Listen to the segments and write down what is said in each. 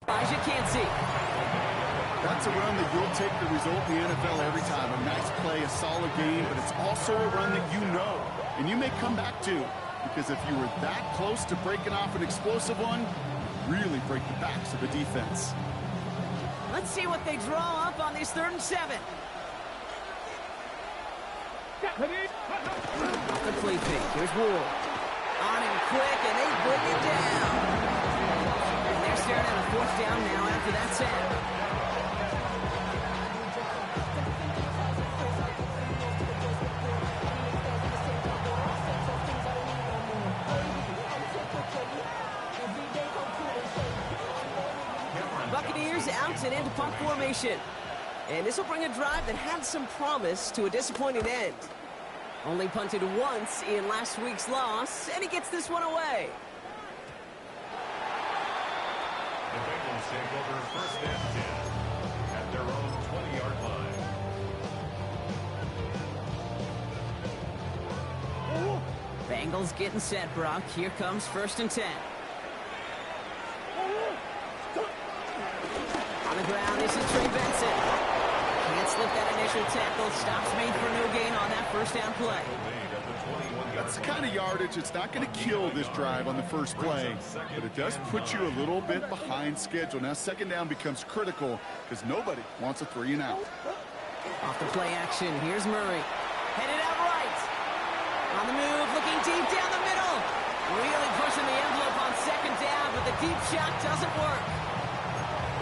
As you can't see. That's a run that you'll take the result in the NFL every time. A nice play, a solid game, but it's also a run that you know and you may come back to, because if you were that close to breaking off an explosive one, really break the backs of the defense. Let's see what they draw up on this 3rd and 7. Off the play fake. Here's Ward. On him quick, and they bring it down. And they're staring at a 4th down now after that set. Buccaneers out and into punt formation. And this will bring a drive that had some promise to a disappointing end. Only punted once in last week's loss, and he gets this one away. The Bengals take over 1st and 10 at their own 20-yard line. Bengals getting set, Brock. Here comes 1st and 10. On the ground, this is Trey Benson. Can't slip that initial tackle. Stops made for no gain on that 1st down play. That's the kind of yardage that's not going to kill this drive on the first play, but it does put you a little bit behind schedule. Now 2nd down becomes critical because nobody wants a 3 and out. Off the play action, here's Murray. Headed out right. On the move, looking deep down the middle. Really pushing the envelope on 2nd down, but the deep shot doesn't work.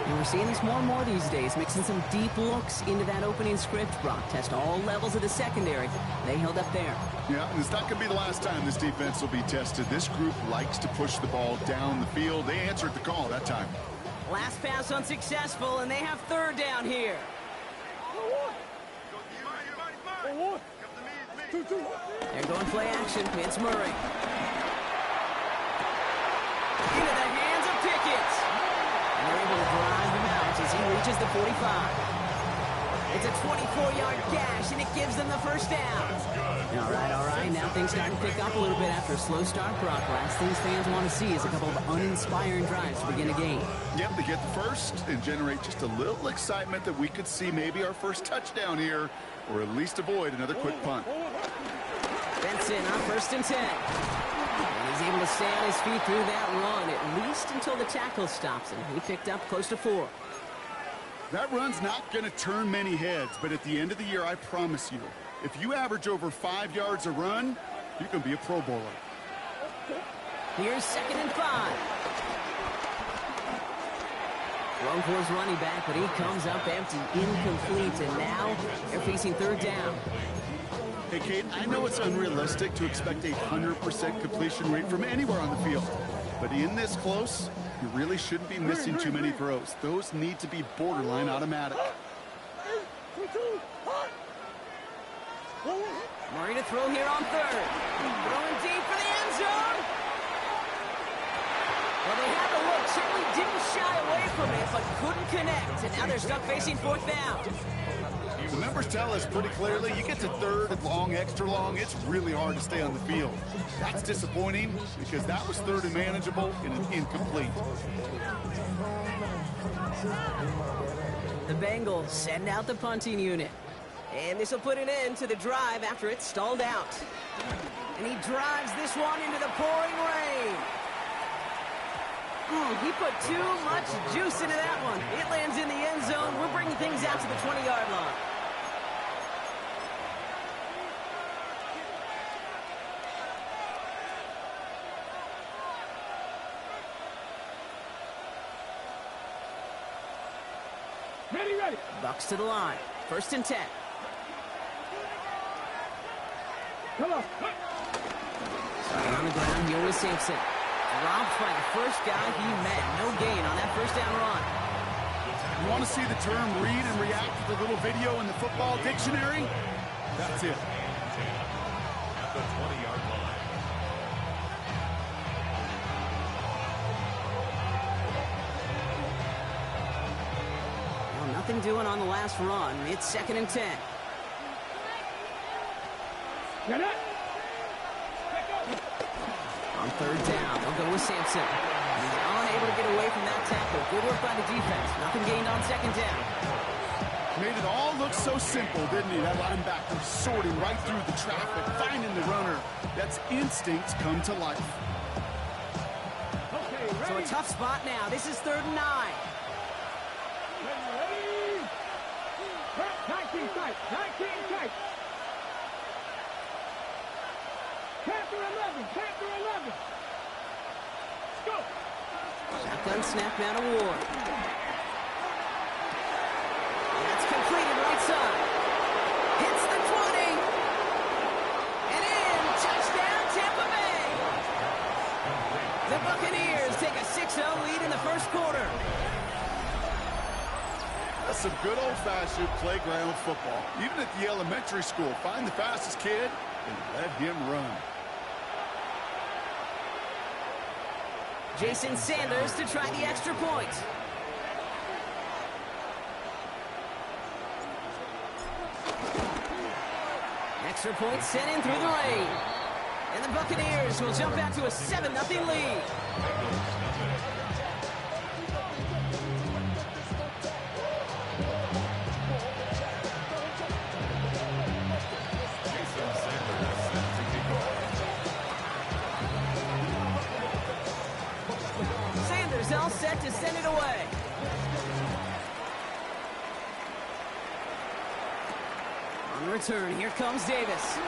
And we're seeing this more and more these days, mixing some deep looks into that opening script. Brock test all levels of the secondary. They held up there. Yeah, and it's not going to be the last time this defense will be tested. This group likes to push the ball down the field. They answered the call that time. Last pass unsuccessful, and they have 3rd down here. They're going play action. It's Murray. Into the hands of Pickett. And they're able to drive him out as he reaches the 45. It's a 24-yard gash, and it gives them the 1st down. All right. Now things starting to pick up a little bit after a slow start, Brock. Last things fans want to see is a couple of uninspiring drives to begin a game. Yep, they get the first and generate just a little excitement that we could see maybe our first touchdown here, or at least avoid another quick punt. Benson on 1st and 10. And he's able to stay on his feet through that run, at least until the tackle stops him. He picked up close to 4. That run's not going to turn many heads, but at the end of the year, I promise you, if you average over 5 yards a run, you can be a Pro Bowler. Here's 2nd and 5. Thrown for his running back, but he comes up empty, incomplete, and now they're facing 3rd down. Hey, Kate, I know it's unrealistic to expect a 100% completion rate from anywhere on the field, but in this close, you really shouldn't be missing too many throws. Those need to be borderline automatic. Murray to throw here on 3rd. Throwing deep for the end zone. Well, they had the look. Certainly didn't shy away from it, but couldn't connect. And now they're stuck facing 4th down. The numbers tell us pretty clearly, you get to 3rd and long, extra long, it's really hard to stay on the field. That's disappointing because that was 3rd and manageable and an incomplete. The Bengals send out the punting unit. And this will put an end to the drive after it stalled out. And he drives this one into the pouring rain. He put too much juice into that one. It lands in the end zone. We're bringing things out to the 20-yard line. Ready. Bucks to the line. 1st and 10. Come on. Starting on the ground here with Sampson. Robbed by the first guy he met. No gain on that 1st down run. You want to see the term read and react to the little video in the football dictionary? That's it. At the 20-yard line. Well, nothing doing on the last run. It's 2nd and 10. Get it. On 3rd down, they'll go with Sampson. He's on unable to get away from that tackle. Good work by the defense. Nothing gained on second down. Made it all look so simple, didn't he? That linebacker sorting right through the traffic, finding the runner. That's instinct come to life. Okay, ready. So a tough spot now. This is 3rd and 9. Ready. 19 tight. 19 tight. Panther 11. Panther 11. Let's go. Shotgun snap down to Ward. That's completed right side. Hits the 20. And in. Touchdown, Tampa Bay. The Buccaneers take a 6-0 lead in the first quarter. That's some good old-fashioned playground football. Even at the elementary school, find the fastest kid and let him run. Jason Sanders to try the extra point. Extra point sent in through the lane. And the Buccaneers will jump out to a 7-0 lead. Sanders all set to send it away. On the return, here comes Davis.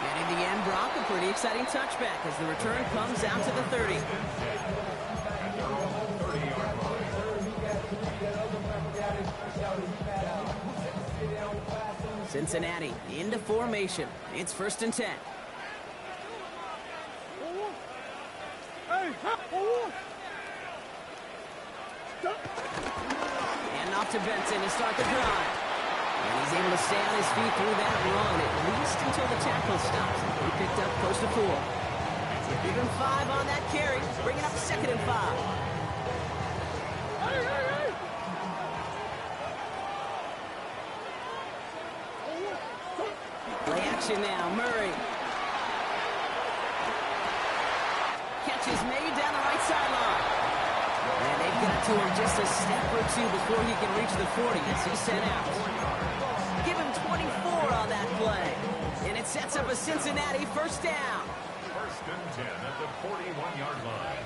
Getting the end, Brock, a pretty exciting touchback as the return comes out to the 30. Cincinnati into formation. It's 1st and 10. And off to Benson to start the drive. And he's able to stay on his feet through that run, at least until the tackle stops. He picked up close to 4. Even 5 on that carry, bringing up 2nd and 5. Play action now, Murray. Catch is made down the right sideline. And they've got to him just a step or 2 before he can reach the 40 as he's sent out. Give him 24 on that play. And it sets up a Cincinnati 1st down. 1st and 10 at the 41-yard line.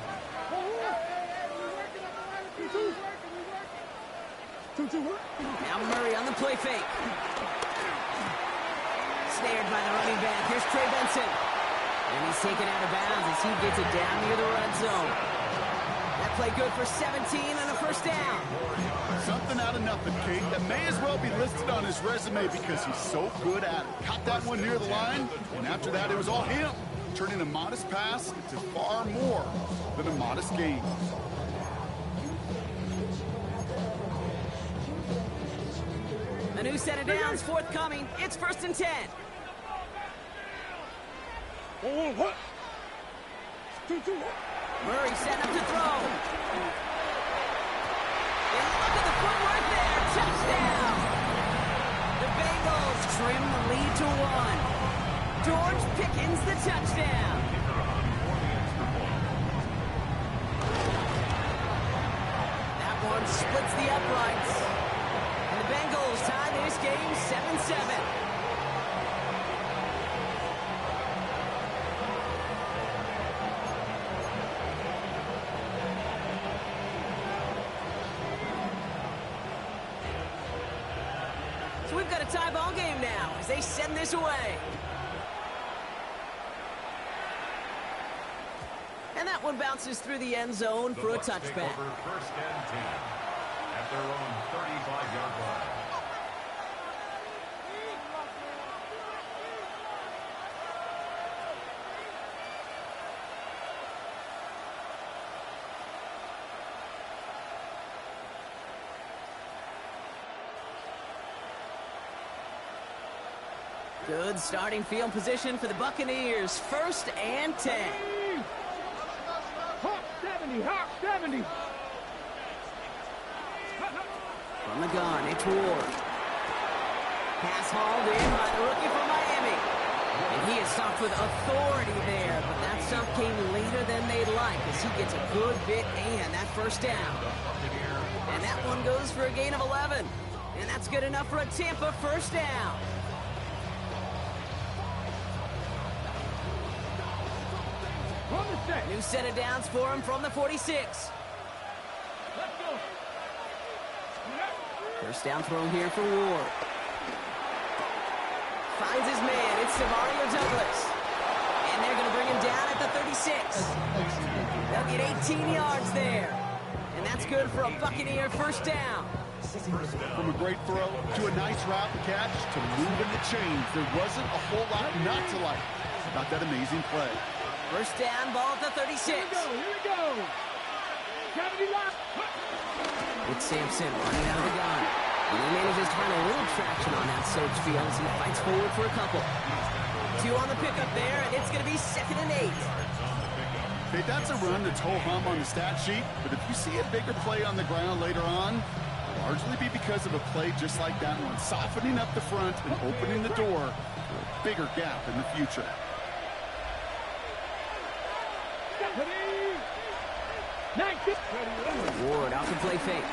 Now Murray on the play fake. Snared by the running back. Here's Trey Benson. And he's taken out of bounds as he gets it down near the red zone. That play good for 17 and a 1st down. Something out of nothing, Kate. That may as well be listed on his resume because he's so good at it. Caught that one near the line, and after that, it was all him. Turning a modest pass into far more than a modest gain. A new set of downs forthcoming. It's 1st and 10. Murray set up to throw. And look at the footwork there. Touchdown. The Bengals trim the lead to 1. George Pickens the touchdown. That one splits the uprights. And the Bengals tie this game 7-7. So we've got a tie ball game now as they send this away. And that one bounces through the end zone for a touchback. 1st and 10 at their own 35-yard line. Good starting field position for the Buccaneers. 1st and 10. Hawk 70, Hawk 70. From the gun, it's Ward. Pass hauled in by the rookie from Miami. And he is stopped stopped with authority there, but that stop came later than they'd like as he gets a good bit and that first down. And that one goes for a gain of 11. And that's good enough for a Tampa first down. On the set. New set of downs for him from the 46. Let's go. First down throw here for Ward. Finds his man. It's Savario Douglas. And they're going to bring him down at the 36. They'll get 18 yards there. And that's good for a Buccaneer first down. From a great throw to a nice route and catch to moving the chains, there wasn't a whole lot not to like about that amazing play. First down, ball at the 36. Here we go. 70 left. It's Sampson running out of the gun. And he manages to find a little traction on that search field as he fights forward for a couple. 2 on the pickup there, and it's going to be 2nd and 8. Okay, that's a run that's ho-hum on the stat sheet, but if you see a bigger play on the ground later on, it'll largely be because of a play just like that one, softening up the front and opening the door for a bigger gap in the future. Ward off the play fake.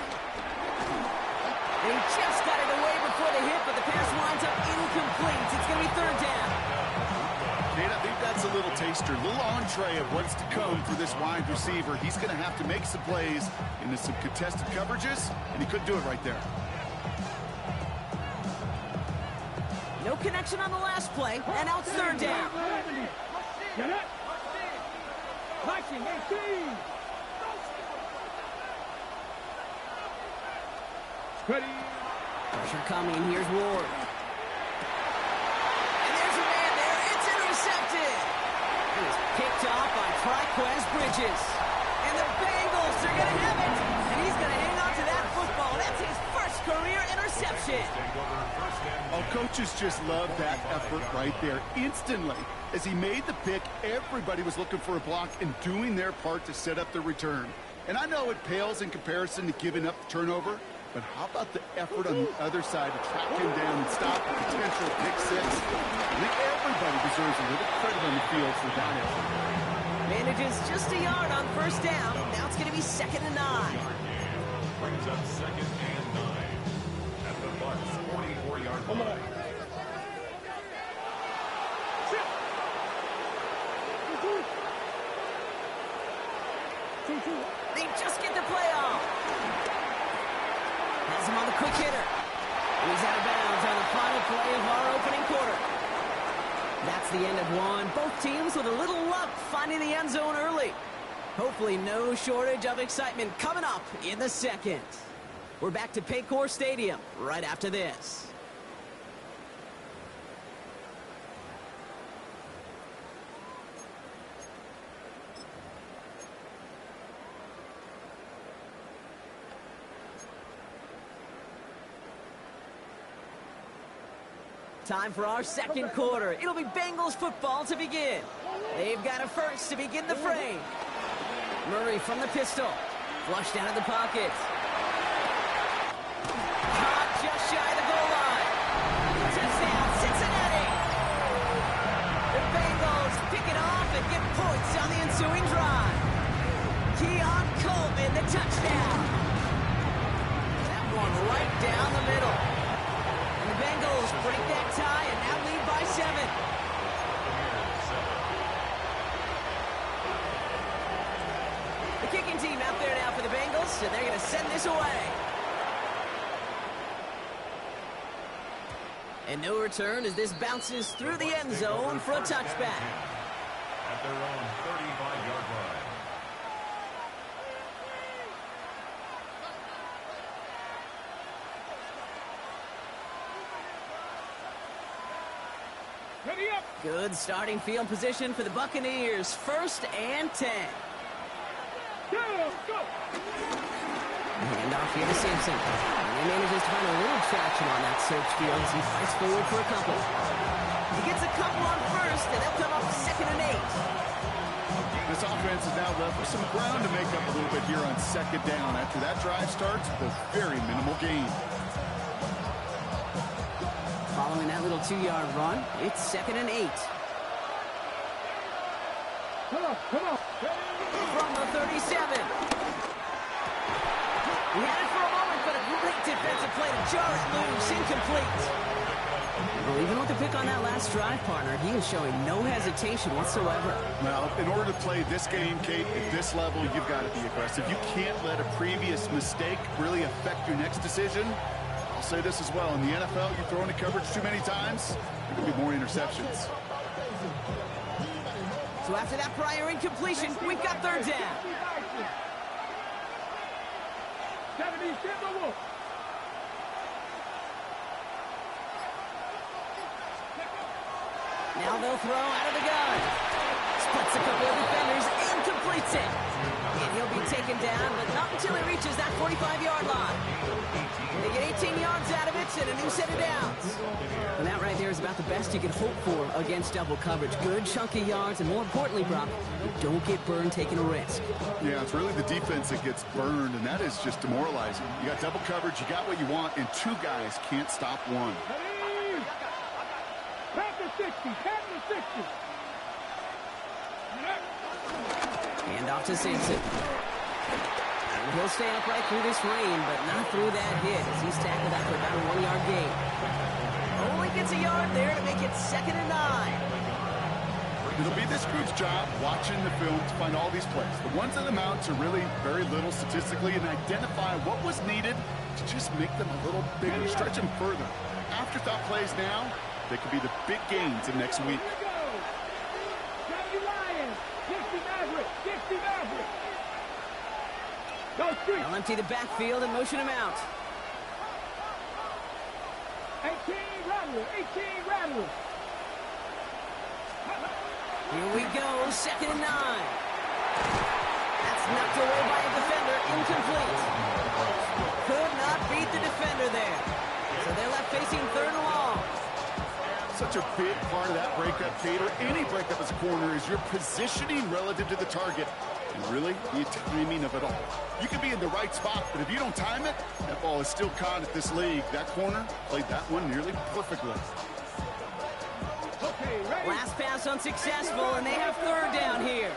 And he just got it away before the hit, but the pass winds up incomplete. It's going to be 3rd down. Nate, I think that's a little taster, a little entree of what's to come for this wide receiver. He's going to have to make some plays into some contested coverages, and he couldn't do it right there. No connection on the last play, and now it's 3rd down. Get it. Flashing 18. Ready. Pressure coming. Here's Ward. And there's a man there. It's intercepted. It was picked off by Triquez Bridges. And the Bengals are going to have it. And he's going to hang on to that football. That's his first career interception. Oh, coaches just love that effort right there. Instantly, as he made the pick, everybody was looking for a block and doing their part to set up the return. And I know it pales in comparison to giving up the turnover, but how about the effort on the other side to track him down and stop a potential pick six? I think everybody deserves a little credit on the field for that effort. Manages just a yard on first down. Now it's going to be 2nd and 9. Brings up 2nd and 9 at the Bucs' 44-yard line. They just get the play off. Has him on the quick hitter. And he's out of bounds on the final play of our opening quarter. That's the end of one. Both teams with a little luck finding the end zone early. Hopefully no shortage of excitement coming up in the second. We're back to Paycor Stadium right after this. Time for our second quarter. It'll be Bengals football to begin. They've got a first to begin the frame. Murray from the pistol. Flushed out of the pocket. Caught just shy of the goal line. Touchdown, Cincinnati. The Bengals pick it off and get points on the ensuing drive. Keon Coleman, the touchdown. That one right down the middle. And the Bengals break that tie and now lead by 7. The kicking team out there now for the Bengals, and they're going to send this away. And no return as this bounces through the end zone for a touchback. At their own 35-yard line. Ready up. Good starting field position for the Buccaneers. 1st and 10. Go. Hand off here to Sampson. And he manages to find a little traction on that search field as he fights forward for a couple. He gets a couple on first, and they'll come up 2nd and 8. This offense is now left with some ground to make up a little bit here on 2nd down. After that drive starts with a very minimal gain. Following that little 2-yard run, it's 2nd and 8. Come on, come on. From the 37. He had it for a moment, but a great defensive play to jar it loose. Incomplete. Well, even with the pick on that last drive, partner, he is showing no hesitation whatsoever. Well, in order to play this game, Kate, at this level, you've got to be aggressive. You can't let a previous mistake really affect your next decision. I'll say this as well. In the NFL, you throw into coverage too many times, there will be more interceptions. So after that prior incompletion, we've got third down. Now they'll throw out of the gun. Splits a couple of defenders and completes it. And he'll be taken down, but not until he reaches that 45-yard line. They get 18 yards out of it and a new set of downs. And that right there is about the best you can hope for against double coverage. Good chunky yards, and more importantly, Brock, you don't get burned taking a risk. Yeah, it's really the defense that gets burned, and that is just demoralizing. You got double coverage, you got what you want, and two guys can't stop one. Pass the 60, pass the 60. Hand off to Simpson. He'll stay upright through this rain, but not through that hit as he's tackled out for about a 1-yard gain. Only gets a yard there to make it 2nd and 9. It'll be this group's job watching the film to find all these plays. The ones that amounts are really very little statistically, and identify what was needed to just make them a little bigger, stretch them further. Afterthought plays now, they could be the big gains of next week. They'll empty the backfield and motion him out. 18 Rattler. Here we go, 2nd and 9. That's knocked away by a defender, incomplete. Could not beat the defender there. So they're left facing 3rd and long. Such a big part of that breakup, Kate, or any breakup as a corner, is your positioning relative to the target. And really, the timing of it all. You can be in the right spot, but if you don't time it, that ball is still caught at this league. That corner played that one nearly perfectly. Last pass unsuccessful, and they have 3rd down here.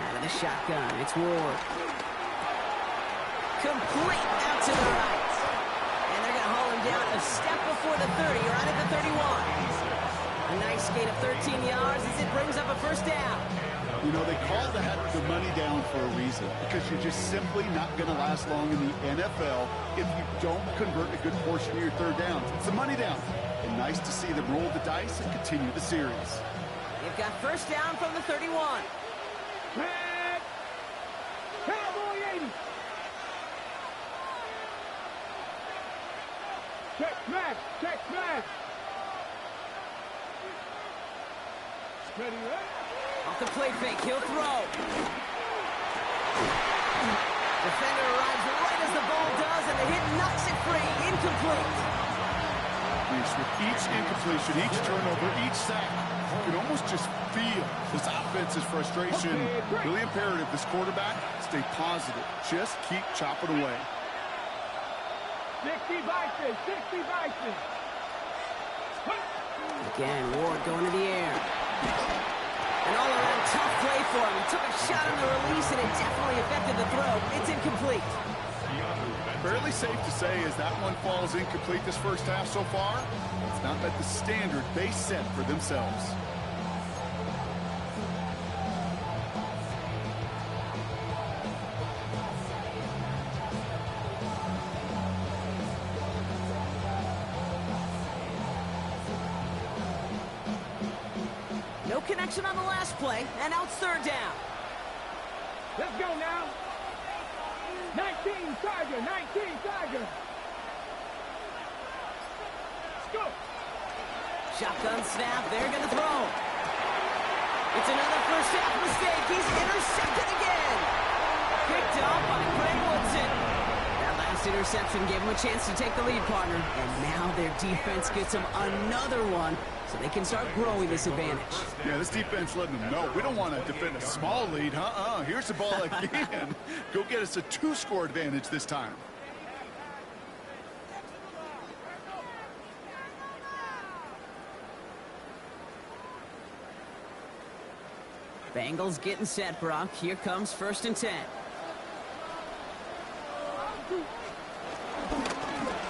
Out of the shotgun, it's Ward. Complete out to the right. And they're going to haul him down a step before the 30, right at the 31. A nice gain of 13 yards as it brings up a 1st down. You know, they call the money down for a reason, because you're just simply not going to last long in the NFL if you don't convert a good portion of your 3rd downs. It's the money down. And nice to see them roll the dice and continue the series. They've got 1st down from the 31. Cowboy 80. Check smash. Ready, right? Off the play fake, he'll throw. Defender arrives right as the ball does, and the hit knocks it free. Incomplete. With each incompletion, each turnover, each sack, you can almost just feel this offense's frustration. Really imperative, this quarterback, stay positive. Just keep chopping away. 60 Bison. Again, Ward going to the air. An all-around tough play for him. He took a shot on the release, and it definitely affected the throw. It's incomplete. Fairly safe to say as that one falls incomplete this 1st half so far, it's not met the standard they set for themselves. No connection on the last play, and now it's 3rd down. Let's go now. 19 Tiger. Let's go. Shotgun snap, they're going to throw. It's another 1st half mistake. He's intercepted again. Picked off by Greg Woodson. That last interception gave him a chance to take the lead, partner. And now their defense gets them another one, so they can start growing this advantage. Yeah, this defense letting them know we don't want to defend a small lead. Here's the ball again. Go get us a 2-score advantage this time. Bengals getting set, Brock. Here comes 1st and 10.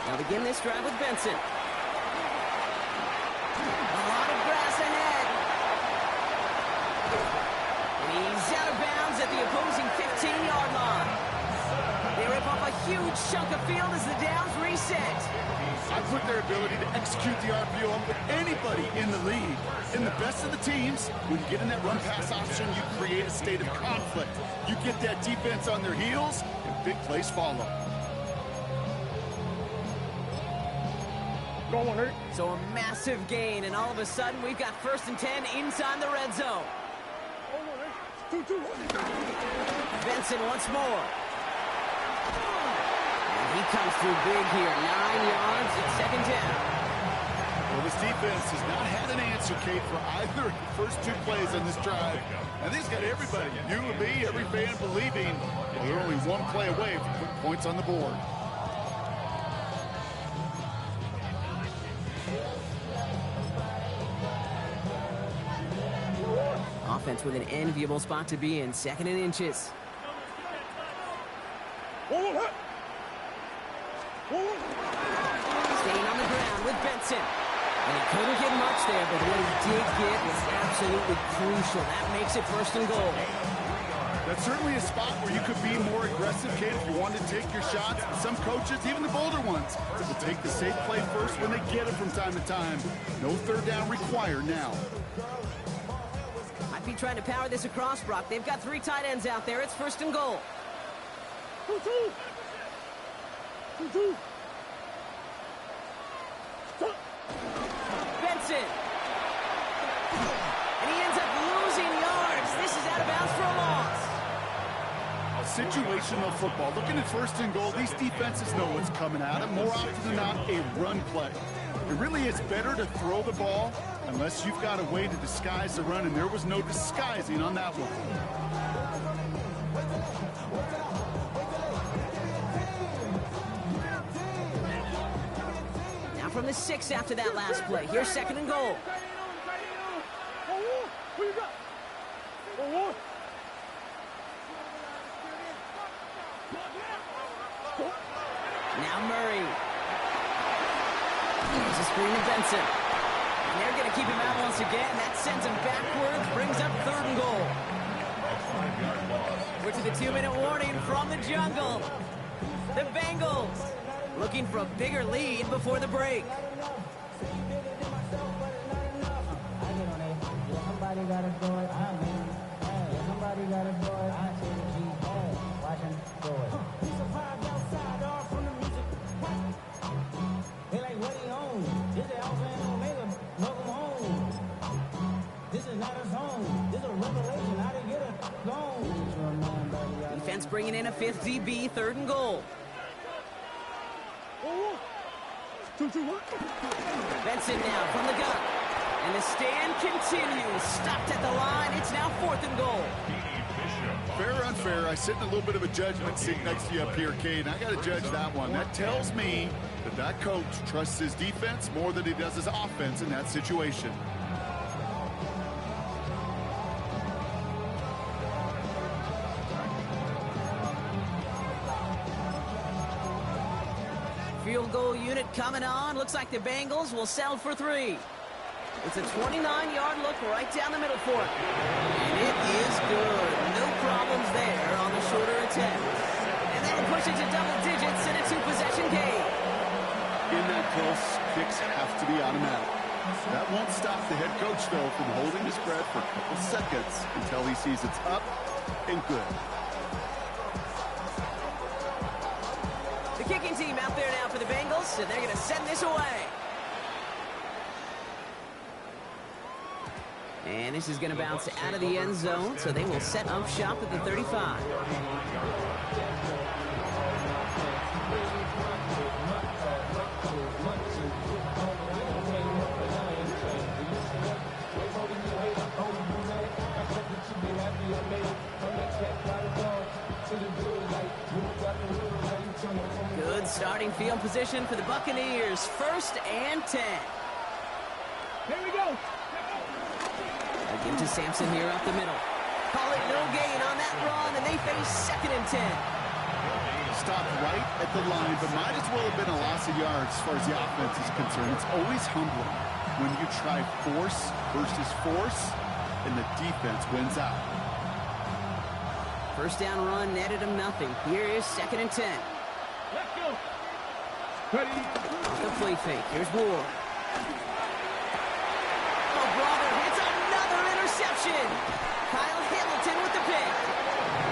They'll begin this drive with Benson. A lot of grass ahead. And he's out of bounds at the opposing 15-yard line. They rip off a huge chunk of field as the downs reset. I put their ability to execute the RPO up with anybody in the league. In the best of the teams, when you get in that run-pass option, you create a state of conflict. You get that defense on their heels, and big plays follow. So a massive gain, and all of a sudden, we've got 1st and 10 inside the red zone. Benson once more. And he comes through big here. 9 yards at 2nd down. Well, this defense has not had an answer, Kate, for either of the first 2 plays on this drive. I think it's got everybody, you and me, every fan believing, well, they're only 1 play away from putting points on the board. Offense with an enviable spot to be in. 2nd and inches. Staying on the ground with Benson. And he couldn't get much there, but what he did get was absolutely crucial. That makes it 1st and goal. That's certainly a spot where you could be more aggressive, Kate, if you wanted to take your shots. Some coaches, even the bolder ones, will take the safe play first when they get it from time to time. No 3rd down required now. Might be trying to power this across, Brock. They've got 3 tight ends out there. It's 1st and goal. Benson. And he ends up losing yards. This is out of bounds for a loss. Situational football. Looking at 1st and goal, these defenses know what's coming at them. More often than not, a run play. It really is better to throw the ball unless you've got a way to disguise the run, and there was no disguising on that one. Now from the 6 after that last play. Here's 2nd and goal. Now Murray. There's a screen to Benson. And they're going to keep him out once again. That sends him backwards, brings up 3rd and goal. We're to the 2-minute warning from the jungle. The Bengals looking for a bigger lead before the break. Defense bringing in a 5th DB, 3rd and goal. Benson now from the gun. And the stand continues. Stopped at the line. It's now 4th and goal. Fair or unfair, I sit in a little bit of a judgment seat next to you up here, Cade, and I got to judge that one. That tells me that that coach trusts his defense more than he does his offense in that situation. Field goal unit coming on. Looks like the Bengals will settle for 3. It's a 29-yard look right down the middle for it. And it is good. No problems there on the shorter attempt. And that'll push it to double digits in a 2-possession game. In that close, kicks have to be automatic. That won't stop the head coach, though, from holding his breath for a couple seconds until he sees it's up and good. The kicking team out there now for the Bengals, and they're going to send this away. And this is going to bounce out of the end zone, so they will set up shop at the 35. Good starting field position for the Buccaneers. 1st and 10. Here we go. Again to Sampson here up the middle. Call it no gain on that run, and they face 2nd and 10. Stopped right at the line, but might as well have been a loss of yards as far as the offense is concerned. It's always humbling when you try force versus force, and the defense wins out. First down run netted him nothing. Here is 2nd and 10. Let's go. Ready. Off the play fake. Here's Ward. Oh, brother, it's another interception. Kyle Hamilton with the pick.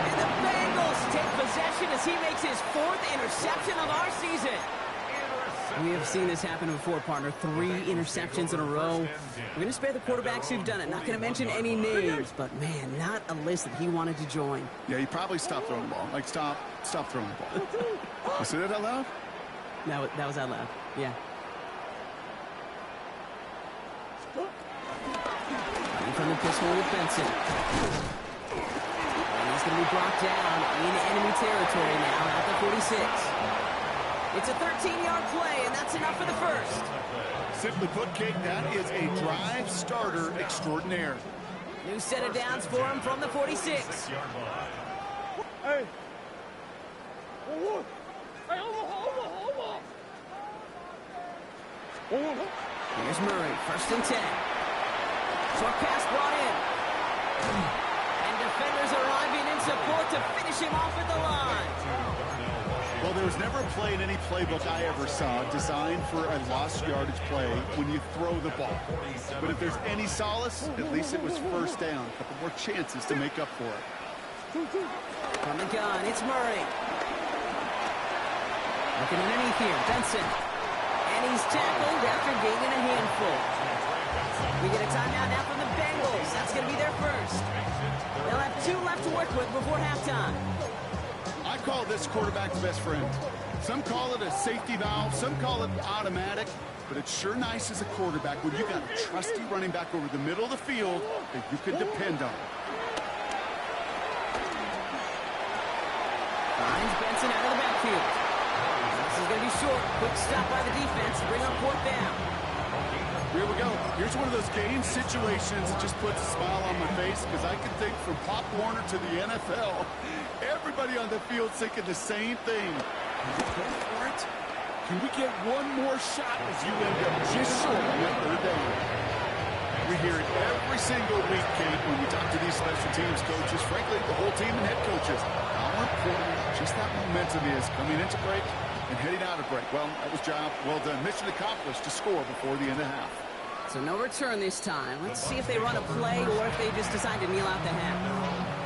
And the Bengals take possession as he makes his 4th interception of our season. We have seen this happen before, partner. 3 interceptions in a row. We're going to spare the quarterbacks who've done it. Not going to mention any names, but, man, not a list that he wanted to join. Yeah, he probably stopped throwing the ball. Like, stop throwing the ball. You say that out loud? That was out loud. Yeah. Running from the pistol with Benson. And he's going to be brought down in enemy territory now at the 46. It's a 13-yard play, and that's enough for the first. Simply put, Kate, that is a drive starter extraordinaire. New set of downs for him from the 46. Hey. Hey, over. Here's Murray, 1st and 10. Short pass brought in. And defenders arriving in support to finish him off at the line. Well, there was never a play in any playbook I ever saw designed for a lost yardage play when you throw the ball. But if there's any solace, at least it was first down. A couple more chances to make up for it. From the gun, it's Murray. Looking underneath here, Benson. And he's tackled after gaining a handful. We get a timeout now from the Bengals. That's going to be their first. They'll have 2 left to work with before halftime. I call this quarterback's best friend. Some call it a safety valve, some call it automatic, but it's sure nice as a quarterback when you got a trusty running back over the middle of the field that you can depend on. Finds Benson out of the backfield. This is going to be short. Quick stop by the defense to bring up 4th down. Here we go. Here's one of those game situations that just puts a smile on my face because I can think from Pop Warner to the NFL, everybody on the field thinking the same thing. Can we go for it? Can we get one more shot as you end up just short on that 3rd down? We hear it every single week, Kate, when we talk to these special teams coaches, frankly, the whole team and head coaches. How important just that momentum is coming into break and heading out of break. Well, that was job well done. Mission accomplished to score before the end of half. So no return this time. Let's see if they run a play or if they just decide to kneel out the half.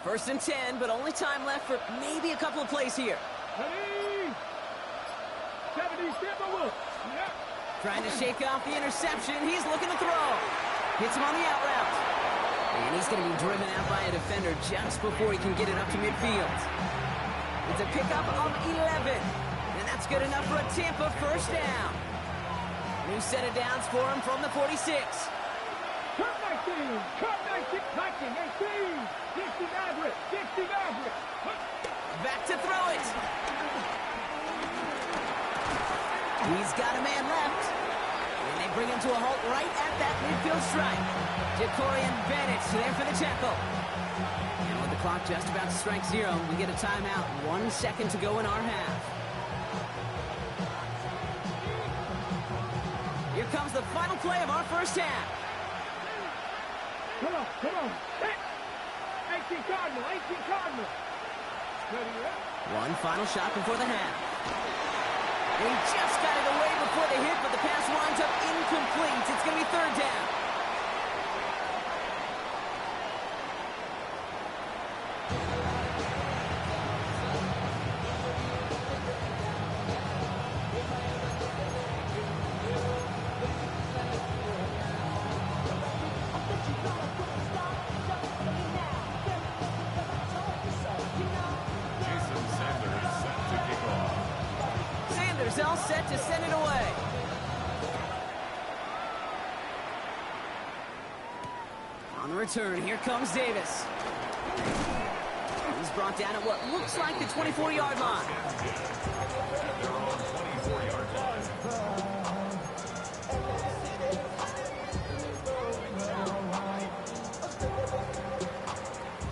First and 10, but only time left for maybe a couple of plays here. Ready. 70, step over. Yep. Trying to shake off the interception. He's looking to throw. Hits him on the out route. And he's going to be driven out by a defender just before he can get it up to midfield. It's a pickup of 11. And that's good enough for a Tampa first down. New set of downs for him from the 46. Cut 19. Cut 19. 19. 60 Maverick. 60 Maverick. Back to throw it. He's got a man left. And they bring him to a halt right at that midfield stripe. Jacorian Bennett there for the tackle. And with the clock just about to strike 0, we get a timeout. 1 second to go in our half. Here comes the final play of our first half. Come on, come on. 18 Cardinal, 18 Cardinal. Ready, right? One final shot before the half. And he just got it away before the hit, but the pass winds up incomplete. It's going to be 3rd down. all set to send it away. On the return, here comes Davis. He's brought down at what looks like the 24-yard line. Their own 24-yard line.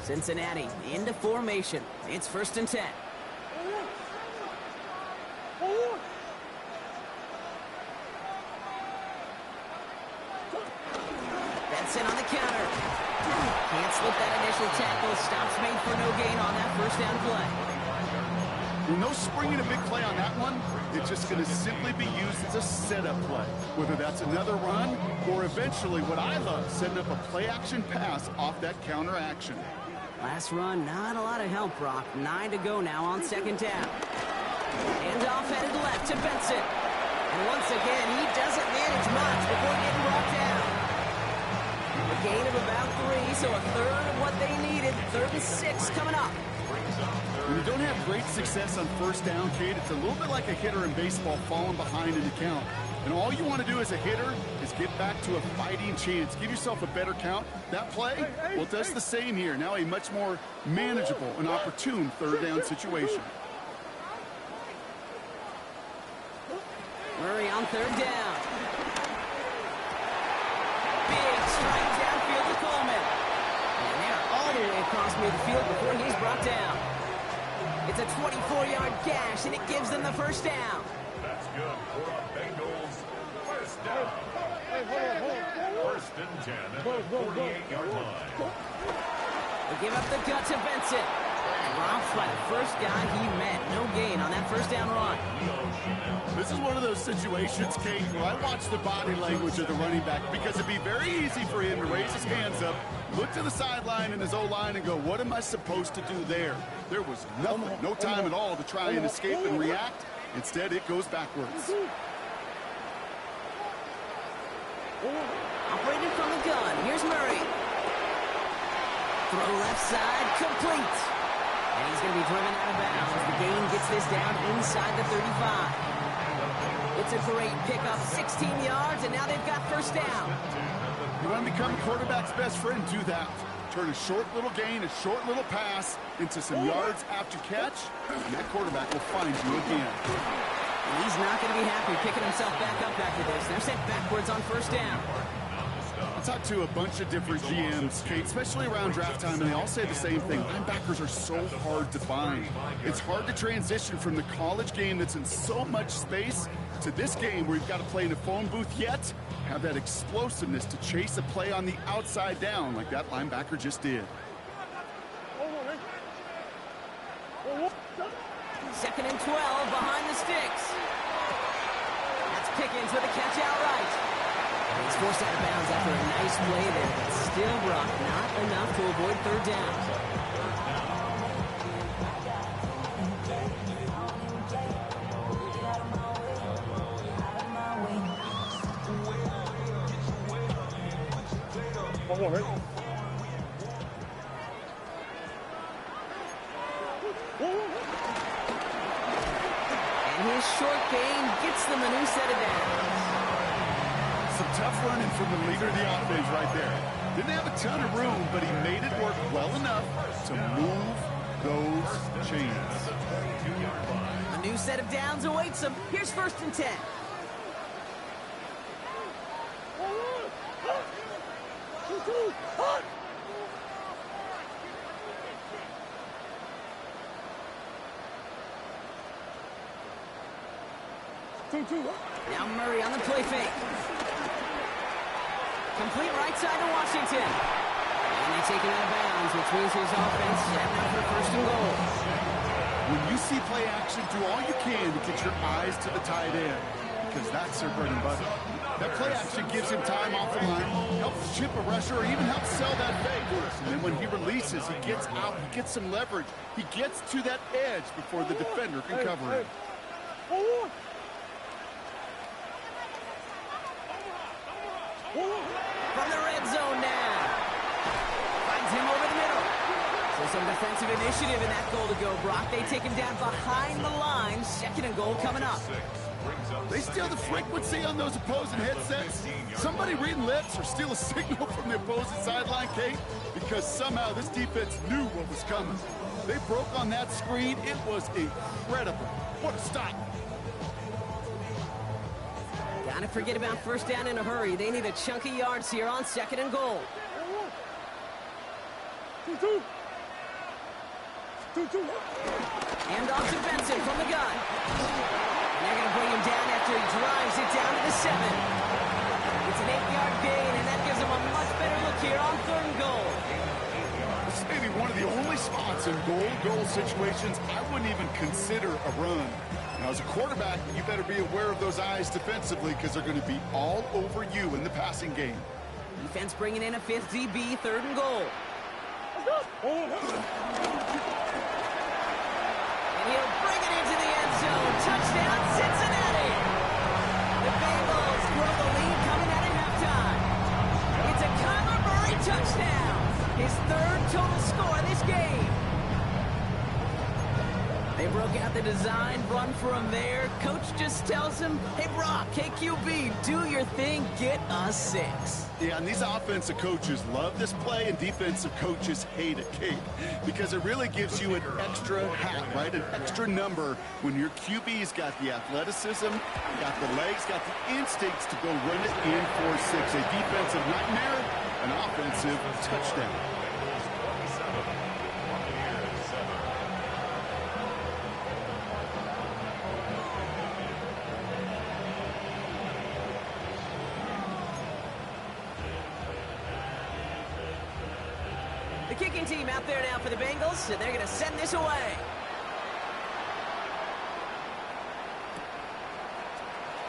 Cincinnati into formation. It's 1st and 10. Benson on the counter. Can't slip that initial tackle. Stops made for no gain on that first down play. No springing a big play on that one. It's just going to simply be used as a setup play. Whether that's another run or eventually what I love, setting up a play-action pass off that counter action. Last run, not a lot of help, Brock. 9 to go now on 2nd down. Handoff headed left to Benson. And once again, he doesn't manage much before getting brought down. A gain of about 3, so a third of what they needed. 3rd and 6 coming up. When you don't have great success on 1st down, Kate, it's a little bit like a hitter in baseball falling behind in the count. And all you want to do as a hitter is get back to a fighting chance. Give yourself a better count. That play, well, it does the same here. Now a much more manageable and opportune 3rd down situation. Murray on 3rd down. Big strike downfield to Coleman. And they're all the way across midfield before he's brought down. It's a 24-yard gash, and it gives them the 1st down. That's good for the Bengals. 1st down. 1st and 10 at the 48-yard line. They give up the gut to Benson. Drops by the first guy he met. No gain on that 1st down run. This is one of those situations, Kate, where I watch the body language of the running back because it'd be very easy for him to raise his hands up, look to the sideline in his O-line and go, what am I supposed to do there? There was nothing, no time at all to try and escape and react. Instead, it goes backwards. Operating from the gun. Here's Murray. Throw left side, complete. And he's going to be driven out of bounds as the gain gets this down inside the 35. It's a great pickup, 16 yards, and now they've got 1st down. You want to become a quarterback's best friend, do that. Turn a short little gain, a short little pass into some yards after catch, and that quarterback will find you again. And he's not going to be happy picking himself back up after this. They're sent backwards on 1st down. I talked to a bunch of different GMs, Kate, especially around draft time, and they all say the same thing. Linebackers are so hard to find. It's hard to transition from the college game that's in so much space to this game where you've got to play in a phone booth yet have that explosiveness to chase a play on the outside down like that linebacker just did. 2nd and 12 behind the sticks. That's Pickens with a catch outright. He's forced out of bounds after a nice play there, but still, Brock, not enough to avoid 3rd down. And his short gain gets them a new set of downs. Some tough running from the leader of the offense right there. Didn't have a ton of room, but he made it work well enough to move those chains. A new set of downs awaits him. Here's 1st and 10. Now Murray on the play fake. Complete right side to Washington. And they take him out of bounds, which means his offense setting up for 1st and goal. When you see play action, do all you can to get your eyes to the tight end, because that's their bread and butter. That play action gives him time off the line, helps chip a rusher, or even helps sell that fake. And then when he releases, he gets out, he gets some leverage. He gets to that edge before the defender can cover him. From the red zone now. Finds him over the middle. So some defensive initiative in that goal to go, Brock. They take him down behind the line. 2nd and goal coming up. They steal the frequency on those opposing headsets. Somebody reading lips or steal a signal from the opposing sideline, Kate, because somehow this defense knew what was coming. They broke on that screen. It was incredible. What a stop. Gotta forget about first down in a hurry. They need a chunk of yards here on 2nd and goal. 2-2. And off to Benson from the gun. And they're going to bring him down after he drives it down to the 7. It's an 8-yard gain, and that gives them a much better look here on 3rd and goal. This may be one of the only spots in goal situations I wouldn't even consider a run. Now, as a quarterback, you better be aware of those eyes defensively because they're going to be all over you in the passing game. Defense bringing in a 5th DB, 3rd and goal. And he'll bring it into the end zone. Touchdown, Cincinnati! The Bengals grow the lead coming out at halftime. It's a Kyler Murray touchdown. His 3rd total score this game. They broke out the design, run from there. Coach just tells him, hey, Brock, KQB, do your thing, get us 6. Yeah, and these offensive coaches love this play, and defensive coaches hate it, Kate, because it really gives you an extra hat, right? An extra number when your QB's got the athleticism, got the legs, got the instincts to go run it in for 6. A defensive nightmare, an offensive touchdown. The kicking team out there now for the Bengals, and they're going to send this away.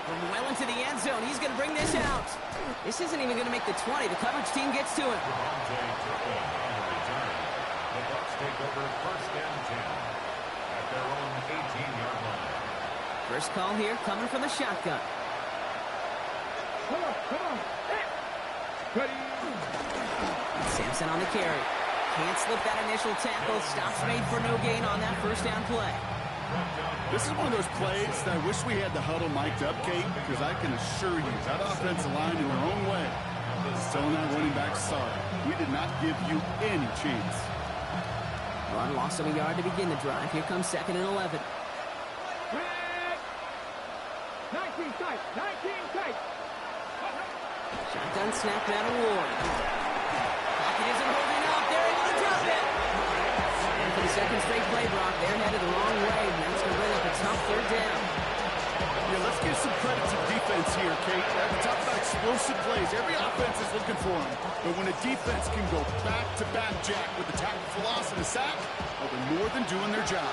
From well into the end zone, he's going to bring this out. This isn't even going to make the 20. The coverage team gets to him. The Bucs take over 1st and 10 at their own 18-yard line. First call here coming from the shotgun. Come on. Ready. Sampson on the carry. Can't slip that initial tackle. Stops made for no gain on that first down play. This is one of those plays that I wish we had the huddle mic'd up, Kate, because I can assure you that offensive line in their own way is telling our running back, sorry, we did not give you any chance. Run loss of a yard to begin the drive. Here comes 2nd and 11. 19 tight. Shotgun snap out of Ward. Pocket isn't holding up. They're able to drop it. And for the 2nd straight play, Brock, they're headed the wrong way. And that's going to bring up a tough 3rd down. Yeah, let's give some credit to the defense here, Kate. We talk about explosive plays. Every offense is looking for them. But when a defense can go back-to-back, Jack, with the tackle for loss and a sack, well, they're more than doing their job.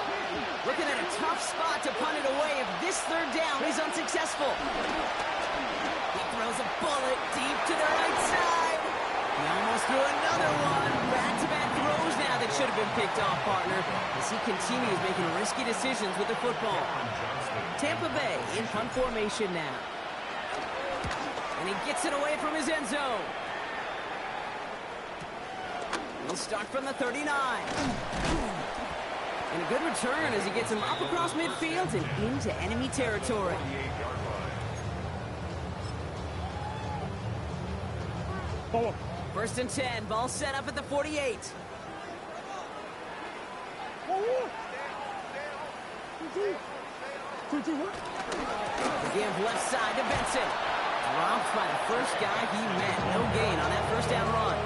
Looking at a tough spot to punt it away if this 3rd down is unsuccessful. He throws a bullet deep to the right side. He almost threw another one. Back-to-back throws now that should have been picked off, partner, as he continues making risky decisions with the football. Tampa Bay in punt formation now. And he gets it away from his end zone. He'll start from the 39. And a good return as he gets him up across midfield and into enemy territory. Forward. 1st and 10, ball set up at the 48. Give left side to Benson. Dropped by the first guy he met. No gain on that first down run.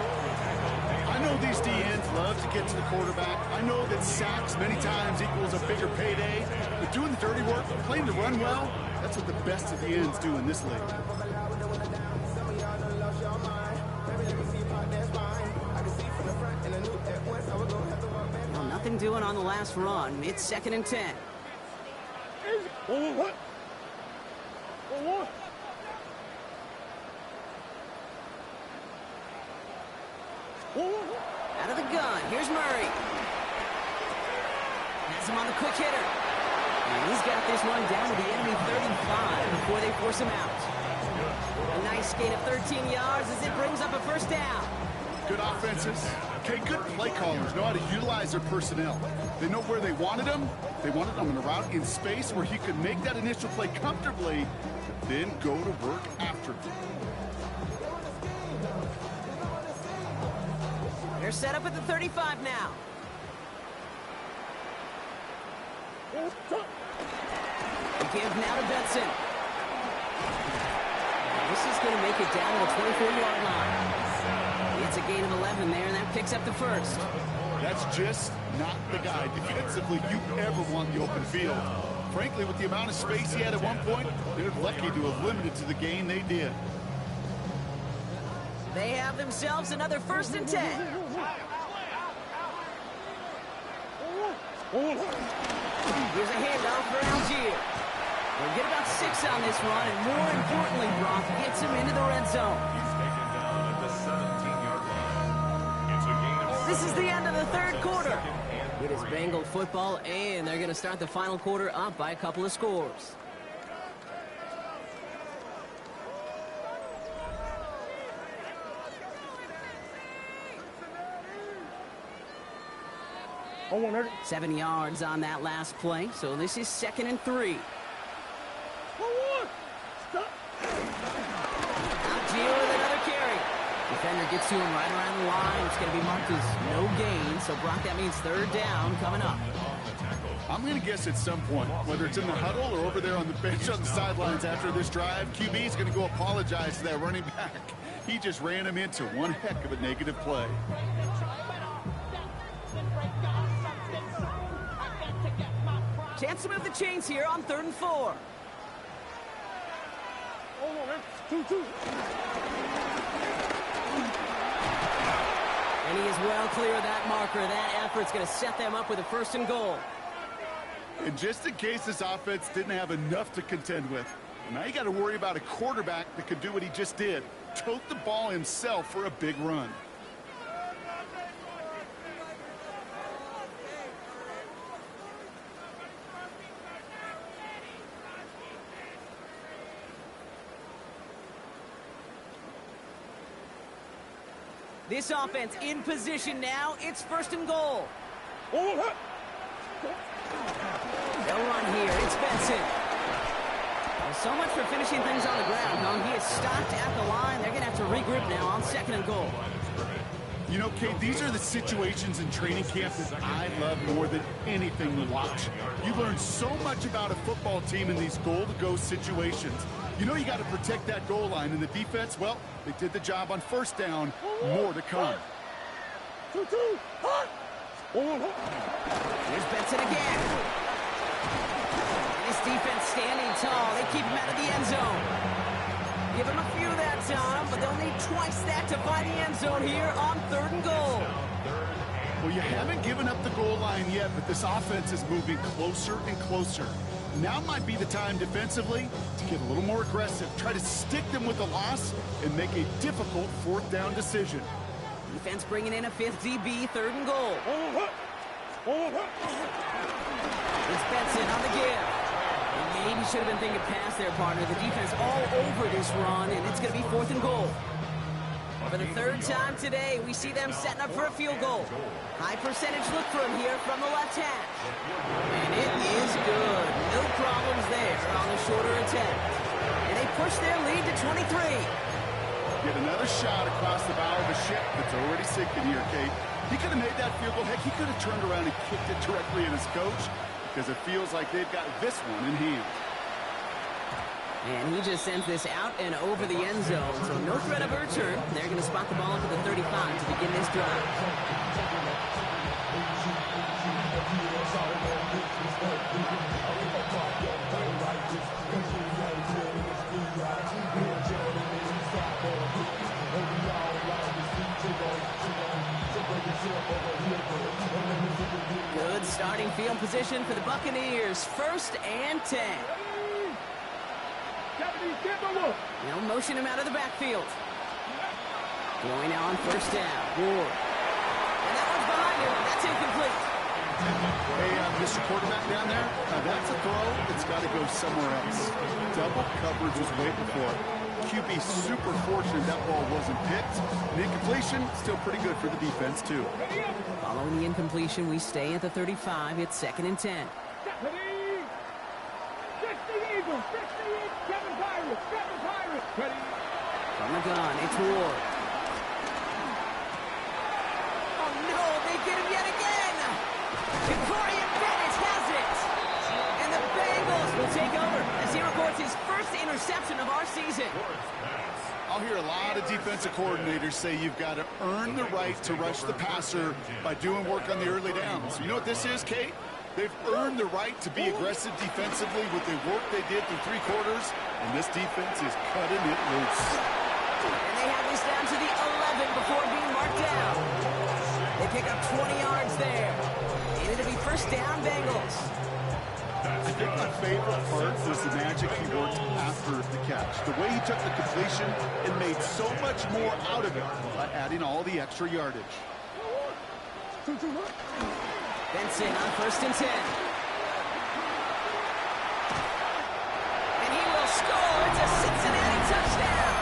I know these DNs love to get to the quarterback. I know that sacks many times equals a bigger payday. But doing the dirty work, playing the run well, that's what the best of the ends do in this league. Well, nothing doing on the last run. It's 2nd and 10. Forward. Out of the gun, here's Murray. Has him on the quick hitter. And he's got this one down to the enemy 35 before they force him out. A nice gain of 13 yards as it brings up a first down. good offenses, okay, good play callers know how to utilize their personnel. They know where they wanted them. They wanted them in a route in space where he could make that initial play comfortably, but then go to work after it. They're set up at the 35 now. They give now to Benson. This is going to make it down to the 24-yard line. It's a gain of 11 there, and that picks up the first. That's just not the guy defensively you ever want the open field. Frankly, with the amount of space he had at one point, they're lucky to have limited to the gain they did. They have themselves another 1st and 10. Here's a handoff for Algier. They'll get about 6 on this run, and more importantly, Brock gets him into the red zone. He's taken down at the 17-yard line. It's a gain of 6. This is the end of the 3rd quarter. It is Bengal football, and they're going to start the final quarter up by a couple of scores. Oh, 100. 7 yards on that last play, so this is 2nd and 3. Algier with another carry. Defender gets to him right around the line. It's going to be marked as no gain, so Brock, that means 3rd down coming up. I'm going to guess at some point, whether it's in the huddle or over there on the bench on the sidelines after this drive, QB is going to go apologize to that running back. He just ran him into one heck of a negative play. Chance to move the chains here on 3rd and 4. Oh, no, that's 2-2. And he is well clear of that marker. That effort's going to set them up with a 1st and goal. And just in case this offense didn't have enough to contend with, now you got to worry about a quarterback that could do what he just did, tote the ball himself for a big run. This offense in position now. It's 1st and goal. Oh, They'll run here. It's Benson. Well, so much for finishing things on the ground, huh? He is stopped at the line. They're going to have to regroup now on 2nd and goal. You know, Kate, these are the situations in training camp that I love more than anything to watch. You learn so much about a football team in these goal-to-go situations. You know you got to protect that goal line, and the defense, well, they did the job on 1st down. More to come. 2-2. Here's Benson again. This defense standing tall. They keep him out of the end zone. Give him a few that time, but they'll need twice that to find the end zone here on 3rd and goal. Well, you haven't given up the goal line yet, but this offense is moving closer and closer. Now might be the time defensively to get a little more aggressive, try to stick them with the loss, and make a difficult 4th down decision. Defense bringing in a 5th DB, 3rd and goal. It's Benson on the give. And maybe should have been thinking pass there, partner. The defense all over this run, and it's going to be 4th and goal. For the 3rd time today, we see them setting up for a field goal. High percentage look for him here from the left hash. And it is good. No problems there on the shorter attempt. And they push their lead to 23. Get another shot across the bow of a ship that's already sinking here, Kate. He could have made that field goal. Heck, he could have turned around and kicked it directly at his coach because it feels like they've got this one in hand. And he just sends this out and over the end zone. So no threat of a return. They're going to spot the ball up at the 35 to begin this drive. Good starting field position for the Buccaneers. 1st and 10. They'll motion him out of the backfield. Going now on 1st down. Ward. And that one's behind him. That's incomplete. Hey, Mr. Quarterback down there, that's a throw that's got to go somewhere else. Double coverage was waiting for it. QB super fortunate that ball wasn't picked. The incompletion, still pretty good for the defense, too. Following the incompletion, we stay at the 35. It's 2nd and 10. Ready? 60 Eagles, 7 Pirates, 7 Pirates. Ready? From the gun, it's Ward. Oh no, they get him yet again! Victorian Bennett has it! And the Bengals will take over as he records his first interception of our season. I'll hear a lot of defensive coordinators say you've got to earn the right to rush the passer by doing work on the early downs. You know what this is, Kate? They've earned the right to be aggressive defensively with the work they did through 3 quarters, and this defense is cutting it loose. And they have this down to the 11 before being marked down. They pick up 20 yards there. And it'll be first down, Bengals. I think my favorite part was the magic he worked after the catch. The way he took the completion and made so much more out of it by adding all the extra yardage. Benson on 1st and 10. And he will score. It's a Cincinnati touchdown.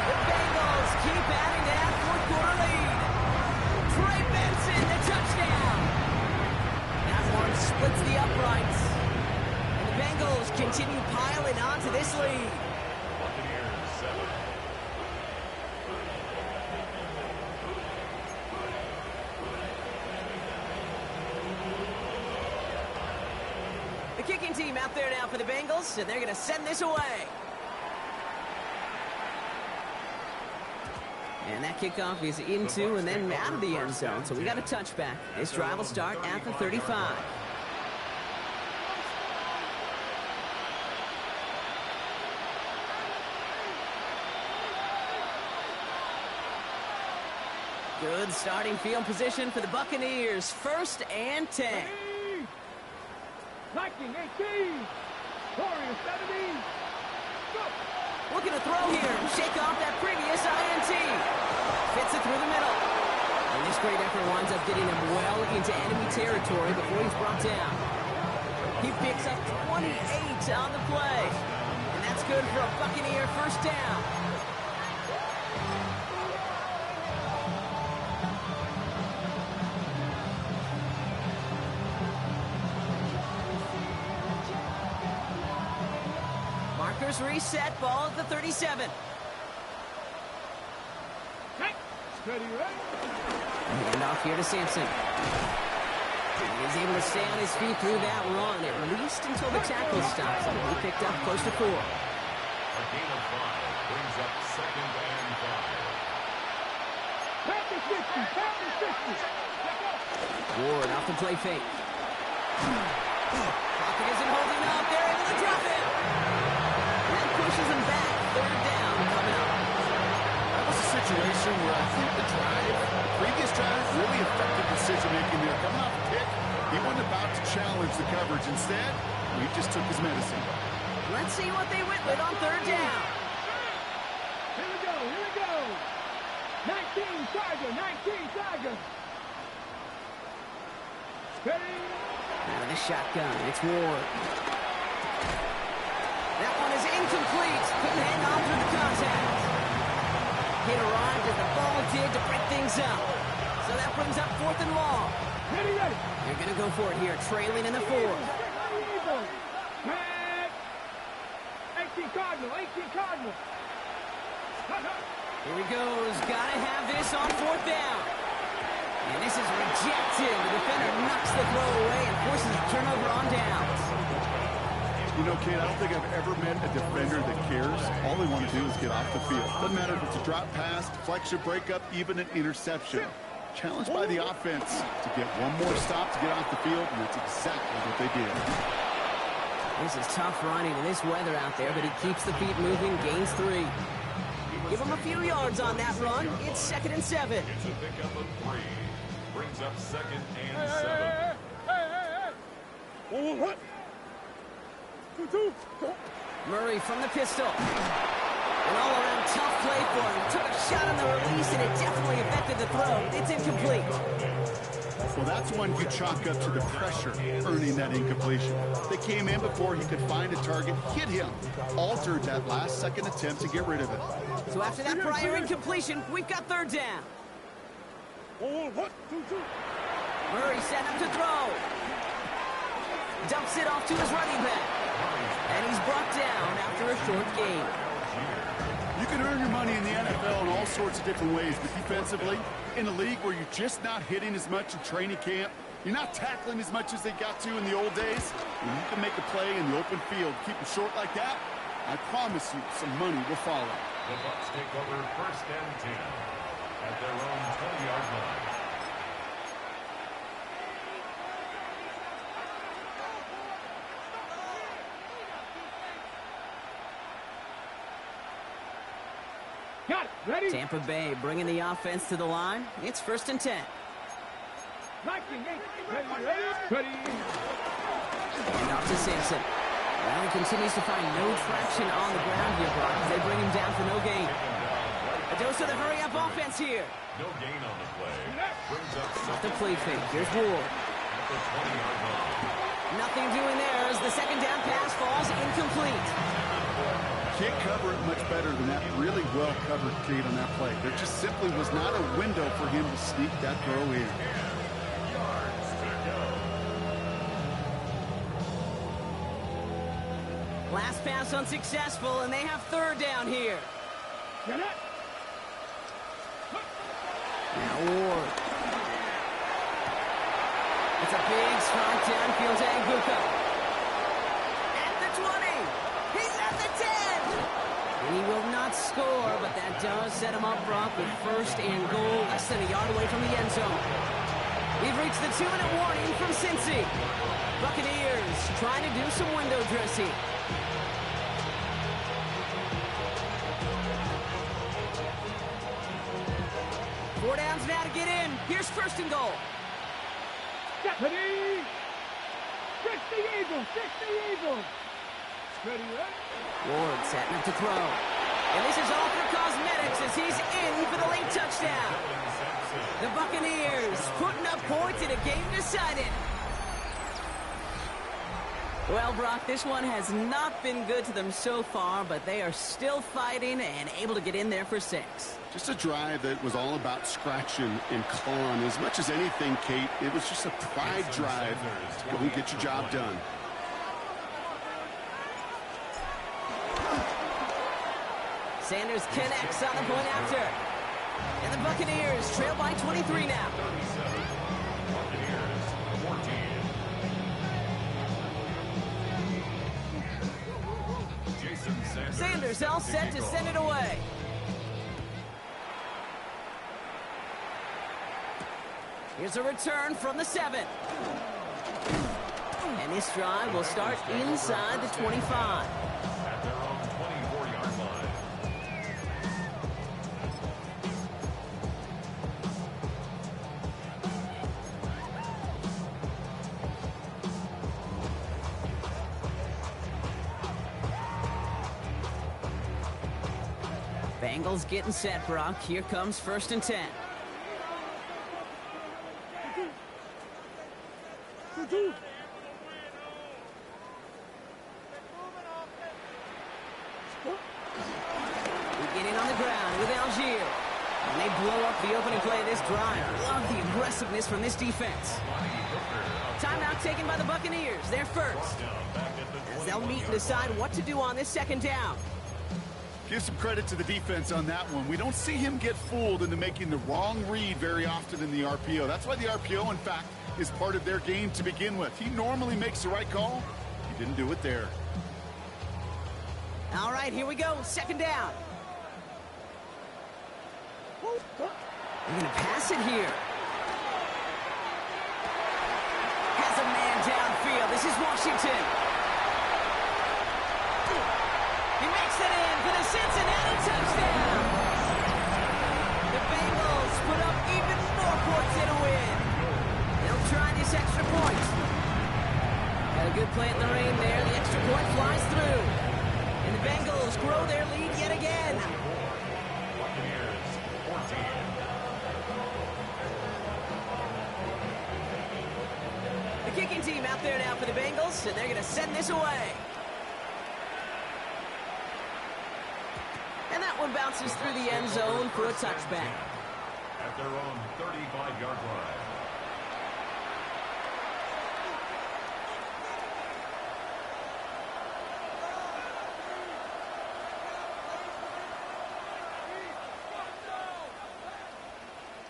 The Bengals keep adding to that 4th quarter lead. Trey Benson, the touchdown. That one splits the uprights. And the Bengals continue piling on to this lead. Buccaneers 7. The kicking team out there now for the Bengals, and they're going to send this away. And that kickoff is into and then out of the end zone, so we got a touchback. This drive will start at the 35. Good starting field position for the Buccaneers. 1st and 10. 1918. Warriors 70. Go. Looking to throw here. Shake off that previous INT. Fits it through the middle. And this great effort winds up getting him well into enemy territory before he's brought down. He picks up 28 on the play. And that's good for a Buccaneer first down. Markers reset, ball at the 37. Hey. Steady, right? Hand off here to Sampson. He's able to stay on his feet through that run, at least until the tackle stops him. He picked up close to 4. A gain of 5 brings up 2nd and 5. Pass is 50. Pass is 50. Ward off the play fake. Pocket isn't holding up. They're able to drop it. And that pushes him back. 3rd down coming up. That was a situation where I think the previous drive really affected decision-making there. Coming off a pick, he wasn't about to challenge the coverage. Instead, he just took his medicine. Let's see what they went with on 3rd down. Here we go. Here we go. 19 Tiger. 19 Tiger. Steady. Out of the shotgun, it's Ward. That one is incomplete. Couldn't hang on through the contact. Hit arrived as the ball did to break things up. So that brings up 4th and long. Ready, ready. They're going to go for it here, trailing in the 4th. Tag. 18 Cardinal. 18 Cardinal. Here he goes. Got to have this on 4th down. And this is rejected. The defender knocks the throw away and forces a turnover on downs. You know, Kate, I don't think I've ever met a defender that cares. All they want to do is get off the field. Doesn't matter if it's a drop pass, deflection, breakup, even an interception. Challenged by the offense to get one more stop to get off the field, and that's exactly what they did. This is tough running in this weather out there, but he keeps the feet moving, gains 3. Give him a few yards on that run. It's 2nd and 7. It's a pickup of 3. Brings up 2nd and 7. What? 2-2. Murray from the pistol. An all-around tough play for him. Took a shot on the release, and it definitely affected the throw. It's incomplete. Well, that's one you chalk up to the pressure earning that incompletion. They came in before he could find a target, hit him, altered that last-second attempt to get rid of it. So after that prior incompletion, we've got third down. Murray set up to throw. Dumps it off to his running back. And he's brought down after a short gain. You can earn your money in the NFL in all sorts of different ways, but defensively, in a league where you're just not hitting as much in training camp, you're not tackling as much as they got to in the old days, when you can make a play in the open field, keep it short like that, I promise you some money will follow. The Bucs take over 1st and 10 at their own 20-yard line. Got it. Ready? Tampa Bay bringing the offense to the line. It's 1st and 10. Ready. And off to Simpson. Well, he continues to find no traction on the ground here, Brock, as they bring him down for no gain. A dose of the hurry-up offense here. No gain on the play. Brings up Off the play fake. Here's Ward. at the 20-yard line. Nothing doing there as the second down pass falls incomplete. Can't cover it much better than that really well-covered kid on that play. There just simply was not a window for him to sneak that throw in. Yards to go. Last pass unsuccessful, and they have third down here. Get it. Now Ward. It's a big strong downfield to Anguka. At the 20. He's at the 10. And he will not score, but that does set him up, Brock, with 1st and goal, less than a yard away from the end zone. We've reached the 2-minute warning from Cincy. Buccaneers trying to do some window dressing. Four downs now to get in. Here's 1st and goal. Ready. 60 Eagles. Ready. Ward setting up to throw. And this is all for cosmetics as he's in for the late touchdown. The Buccaneers putting up points in a game decided. Well, Brock, this one has not been good to them so far, but they are still fighting and able to get in there for 6. Just a drive that was all about scratching and clawing. As much as anything, Kate, it was just a pride drive to go and get your job done. Sanders connects on the point after. And the Buccaneers trail by 23 now. Buccaneers 14. Jason Sanders all set to send it away. Here's a return from the 7. And this drive will start inside the 25. At their own 24-yard line. Bengals getting set, Brock. Here comes 1st and 10. Beginning on the ground with Algier. And they blow up the opening play of this drive. Love the aggressiveness from this defense. Timeout taken by the Buccaneers. They're first. As they'll meet and decide what to do on this second down. Give some credit to the defense on that one. We don't see him get fooled into making the wrong read very often in the RPO. That's why the RPO, in fact, is part of their game to begin with. He normally makes the right call. He didn't do it there. All right, here we go. Second down. They're going to pass it here. Has a man downfield. This is Washington. He makes it in for the Cincinnati touchdown. The Bengals put up even more points in a win. They'll try this extra point. Got a good play in the rain there. The extra point flies through. And the Bengals grow their lead yet again. Buccaneers 14. The kicking team out there now for the Bengals, and they're going to send this away. And that one bounces through the end zone for a touchback. At their own 35-yard line.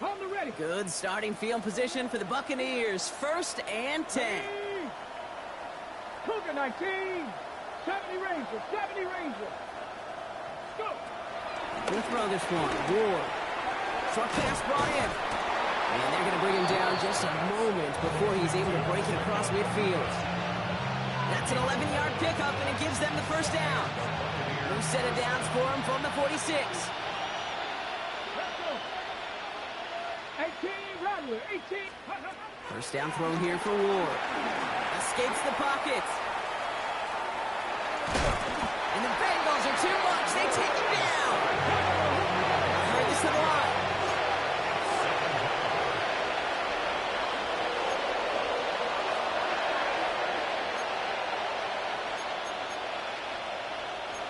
On the ready. Good starting field position for the Buccaneers. 1st and 10. Cougar 19. 70 Rangers. 70 Rangers. Go. Gonna throw this one. Ward. Short pass brought in. And they're gonna bring him down just a moment before he's able to break it across midfield. That's an 11-yard pickup, and it gives them the 1st down. New set of downs for him from the 46. 18, Rattler, 18. 1st down throw here for Ward. Escapes the pocket. And the Bengals are too much. They take him down. Hurry this to the line.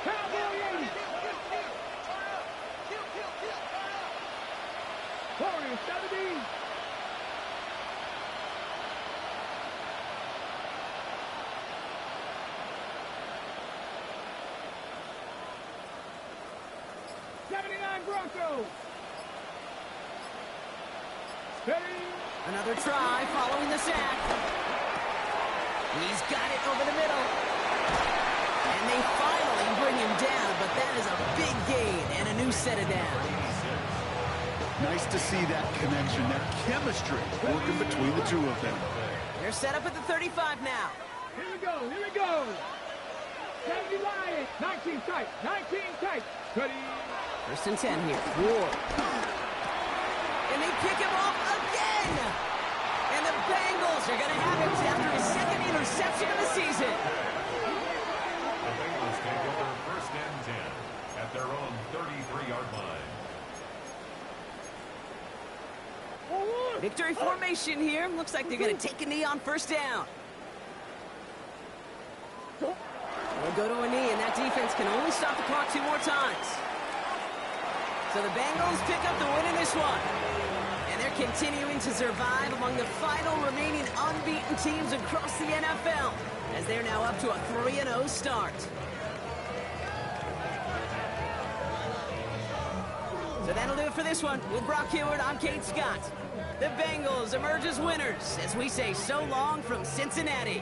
Cowboy 80. Warriors 70. Broncos. Steady. Another try following the sack. He's got it over the middle. And they finally bring him down, but that is a big gain and a new set of downs. Nice to see that connection, that chemistry working between the two of them. They're set up at the 35 now. Here we go, here we go. 70 Lions, 19 tight, 19 tight. Ready. 1st and 10 here. Ward. And they pick him off again. And the Bengals are going to have it after his 2nd interception of the season. The Bengals take over 1st and 10 at their own 33-yard line. Victory formation here. Looks like they're going to take a knee on 1st down. They'll go to a knee, and that defense can only stop the clock 2 more times. So the Bengals pick up the win in this one. And they're continuing to survive among the final remaining unbeaten teams across the NFL, as they're now up to a 3-0 start. So that'll do it for this one. With Brock Heward, I'm Kate Scott. The Bengals emerge as winners as we say so long from Cincinnati.